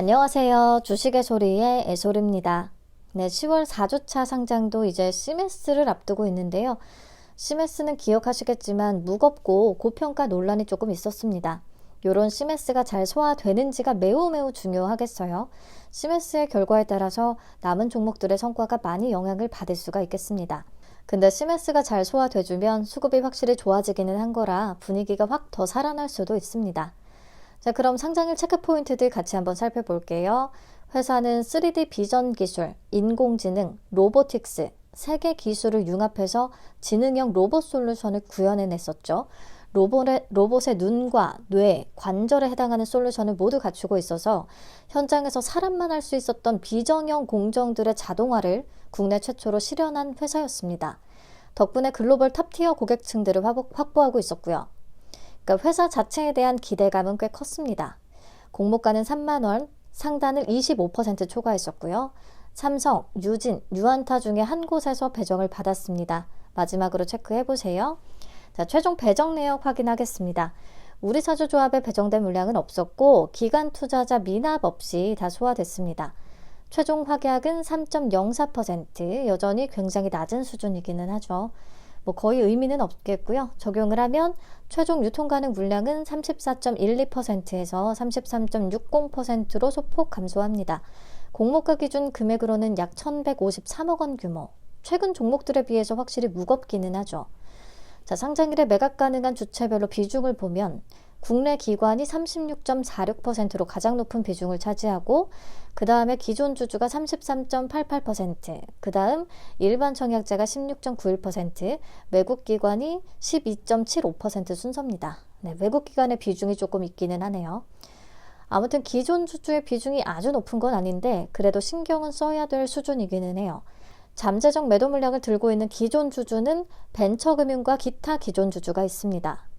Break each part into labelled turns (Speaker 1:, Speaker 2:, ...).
Speaker 1: 안녕하세요. 주식의 소리의 애솔입니다. 네, 10월 4주차 상장도 이제 CMS를 앞두고 있는데요. CMS는 기억하시겠지만 무겁고 고평가 논란이 조금 있었습니다. 이런 CMS가 잘 소화되는지가 매우 중요하겠어요. CMS의 결과에 따라서 남은 종목들의 성과가 많이 영향을 받을 수가 있겠습니다. 근데 CMS가 잘 소화돼주면 수급이 확실히 좋아지기는 한 거라 분위기가 확 더 살아날 수도 있습니다. 자, 그럼 상장일 체크포인트들 같이 한번 살펴볼게요. 회사는 3D 비전 기술, 인공지능, 로보틱스, 3개 기술을 융합해서 지능형 로봇 솔루션을 구현해냈었죠. 로봇의 눈과 뇌, 관절에 해당하는 솔루션을 모두 갖추고 있어서 현장에서 사람만 할 수 있었던 비정형 공정들의 자동화를 국내 최초로 실현한 회사였습니다. 덕분에 글로벌 탑티어 고객층들을 확보하고 있었고요. 그러니까 회사 자체에 대한 기대감은 꽤 컸습니다. 공모가는 3만 원, 상단을 25% 초과했었고요. 삼성, 유진, 유안타 중에 한 곳에서 배정을 받았습니다. 마지막으로 체크해보세요. 자, 최종 배정 내역 확인하겠습니다. 우리사주조합에 배정된 물량은 없었고 기관 투자자 미납 없이 다 소화됐습니다. 최종 확약은 3.04%, 여전히 굉장히 낮은 수준이기는 하죠. 거의 의미는 없겠고요. 적용을 하면 최종 유통 가능 물량은 34.12%에서 33.60%로 소폭 감소합니다. 공모가 기준 금액으로는 약 1,153억 원 규모. 최근 종목들에 비해서 확실히 무겁기는 하죠. 자, 상장일에 매각 가능한 주체별로 비중을 보면 국내 기관이 36.46%로 가장 높은 비중을 차지하고 그 다음에 기존 주주가 33.88%, 그 다음 일반 청약자가 16.91%, 외국 기관이 12.75% 순서입니다. 네, 외국 기관의 비중이 조금 있기는 하네요. 아무튼 기존 주주의 비중이 아주 높은 건 아닌데 그래도 신경은 써야 될 수준이기는 해요. 잠재적 매도 물량을 들고 있는 기존 주주는 벤처금융과 기타 기존 주주가 있습니다.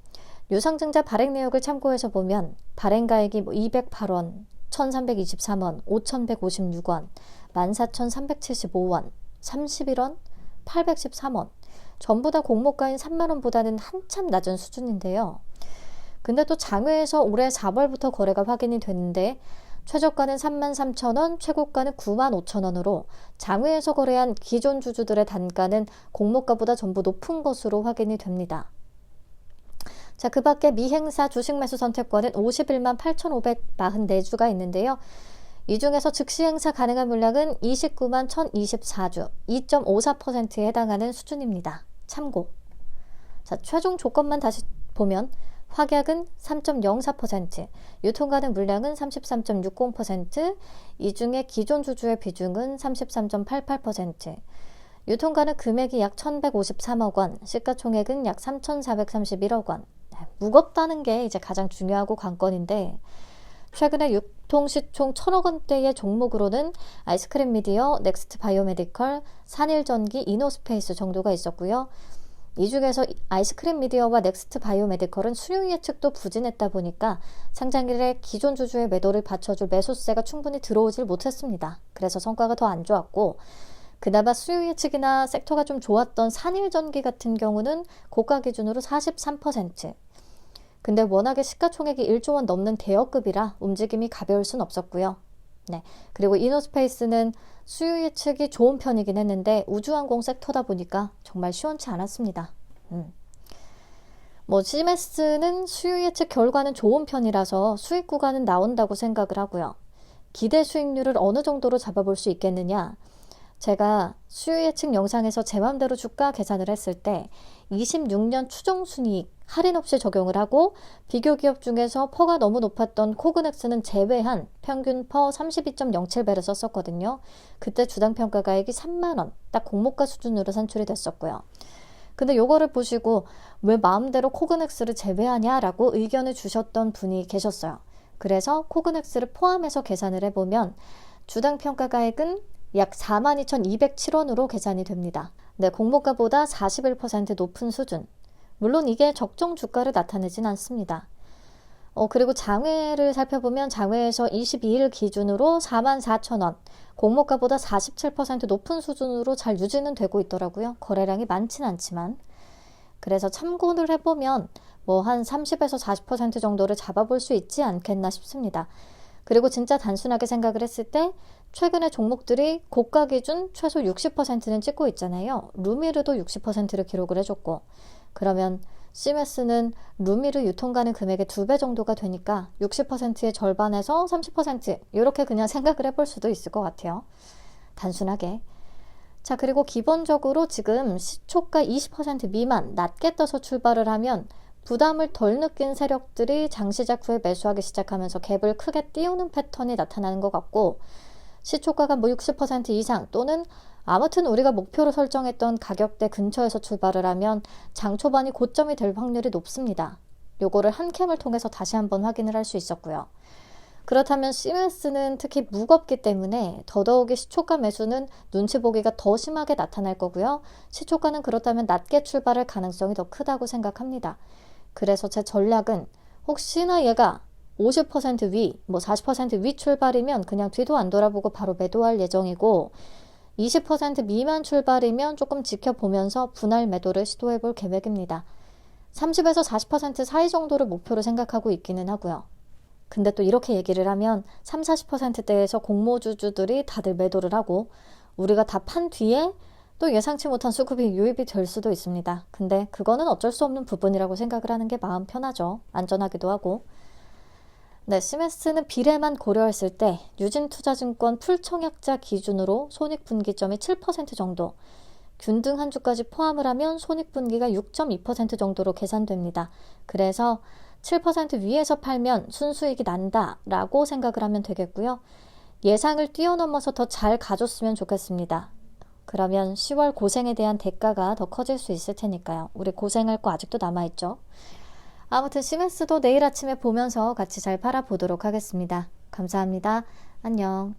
Speaker 1: 유상증자 발행 내역을 참고해서 보면 발행가액이 208원, 1,323원, 5,156원, 14,375원, 31원, 813원 전부 다 공모가인 3만원보다는 한참 낮은 수준인데요. 근데 또 장외에서 올해 4월부터 거래가 확인이 됐는데 최저가는 33,000원, 최고가는 95,000원으로 장외에서 거래한 기존 주주들의 단가는 공모가보다 전부 높은 것으로 확인이 됩니다. 자, 그 밖에 미행사 주식 매수 선택권은 51만 8,544주가 있는데요. 이 중에서 즉시 행사 가능한 물량은 29만 1,024주, 2.54%에 해당하는 수준입니다. 참고. 자, 최종 조건만 다시 보면 확약은 3.04%, 유통 가능 물량은 33.60%, 이 중에 기존 주주의 비중은 33.88%, 유통 가능 금액이 약 1,153억 원, 시가총액은 약 3,431억 원. 무겁다는 게 이제 가장 중요하고 관건인데 최근에 유통시총 1,000억 원대의 종목으로는 아이스크림 미디어, 넥스트 바이오메디컬, 산일전기, 이노스페이스 정도가 있었고요. 이 중에서 아이스크림 미디어와 넥스트 바이오메디컬은 수요 예측도 부진했다 보니까 상장일에 기존 주주의 매도를 받쳐줄 매수세가 충분히 들어오질 못했습니다. 그래서 성과가 더 안 좋았고 그나마 수요 예측이나 섹터가 좀 좋았던 산일전기 같은 경우는 고가 기준으로 43%. 근데 워낙에 시가총액이 1조 원 넘는 대여급이라 움직임이 가벼울 순 없었고요. 네, 그리고 이노스페이스는 수요 예측이 좋은 편이긴 했는데 우주항공 섹터다 보니까 정말 시원치 않았습니다. CMS는 수요 예측 결과는 좋은 편이라서 수익 구간은 나온다고 생각을 하고요. 기대 수익률을 어느 정도로 잡아볼 수 있겠느냐? 제가 수요 예측 영상에서 제 맘대로 주가 계산을 했을 때 26년 추정 순이익 할인 없이 적용을 하고 비교 기업 중에서 퍼가 너무 높았던 코그넥스는 제외한 평균 퍼 32.07배를 썼었거든요. 그때 주당 평가가액이 3만원, 딱 공모가 수준으로 산출이 됐었고요. 근데 요거를 보시고 왜 마음대로 코그넥스를 제외하냐라고 의견을 주셨던 분이 계셨어요. 그래서 코그넥스를 포함해서 계산을 해보면 주당 평가가액은 약 42,207원으로 계산이 됩니다. 네, 공모가보다 41% 높은 수준. 물론 이게 적정 주가를 나타내진 않습니다. 그리고 장외를 살펴보면 장외에서 22일 기준으로 44,000원, 공모가보다 47% 높은 수준으로 잘 유지는 되고 있더라고요. 거래량이 많진 않지만. 그래서 참고를 해보면 한 30에서 40% 정도를 잡아볼 수 있지 않겠나 싶습니다. 그리고 진짜 단순하게 생각을 했을 때 최근에 종목들이 고가 기준 최소 60%는 찍고 있잖아요. 루미르도 60%를 기록을 해줬고, 그러면 CMS는 루미르 유통가능 금액의 2배 정도가 되니까 60%의 절반에서 30% 이렇게 그냥 생각을 해볼 수도 있을 것 같아요. 단순하게. 자, 그리고 기본적으로 지금 시초가 20% 미만 낮게 떠서 출발을 하면 부담을 덜 느낀 세력들이 장시작 후에 매수하기 시작하면서 갭을 크게 띄우는 패턴이 나타나는 것 같고, 시초가가 뭐 60% 이상 또는 아무튼 우리가 목표로 설정했던 가격대 근처에서 출발을 하면 장 초반이 고점이 될 확률이 높습니다. 요거를 한 캠을 통해서 다시 한번 확인을 할 수 있었고요. 그렇다면 CMS는 특히 무겁기 때문에 더더욱이 시초가 매수는 눈치 보기가 더 심하게 나타날 거고요. 시초가는 그렇다면 낮게 출발할 가능성이 더 크다고 생각합니다. 그래서 제 전략은 혹시나 얘가 50% 위, 뭐 40% 위 출발이면 그냥 뒤도 안 돌아보고 바로 매도할 예정이고, 20% 미만 출발이면 조금 지켜보면서 분할 매도를 시도해 볼 계획입니다. 30에서 40% 사이 정도를 목표로 생각하고 있기는 하고요. 근데 또 이렇게 얘기를 하면 30-40%대에서 공모주주들이 다들 매도를 하고 우리가 다 판 뒤에 또 예상치 못한 수급이 유입이 될 수도 있습니다. 근데 그거는 어쩔 수 없는 부분이라고 생각을 하는 게 마음 편하죠. 안전하기도 하고. 네, CMS는 비례만 고려했을 때 유진투자증권 풀청약자 기준으로 손익분기점이 7% 정도, 균등 한 주까지 포함을 하면 손익분기가 6.2% 정도로 계산됩니다. 그래서 7% 위에서 팔면 순수익이 난다라고 생각을 하면 되겠고요. 예상을 뛰어넘어서 더 잘 가줬으면 좋겠습니다. 그러면 10월 고생에 대한 대가가 더 커질 수 있을 테니까요. 우리 고생할 거 아직도 남아있죠. 아무튼 CMS도 내일 아침에 보면서 같이 잘 팔아보도록 하겠습니다. 감사합니다. 안녕.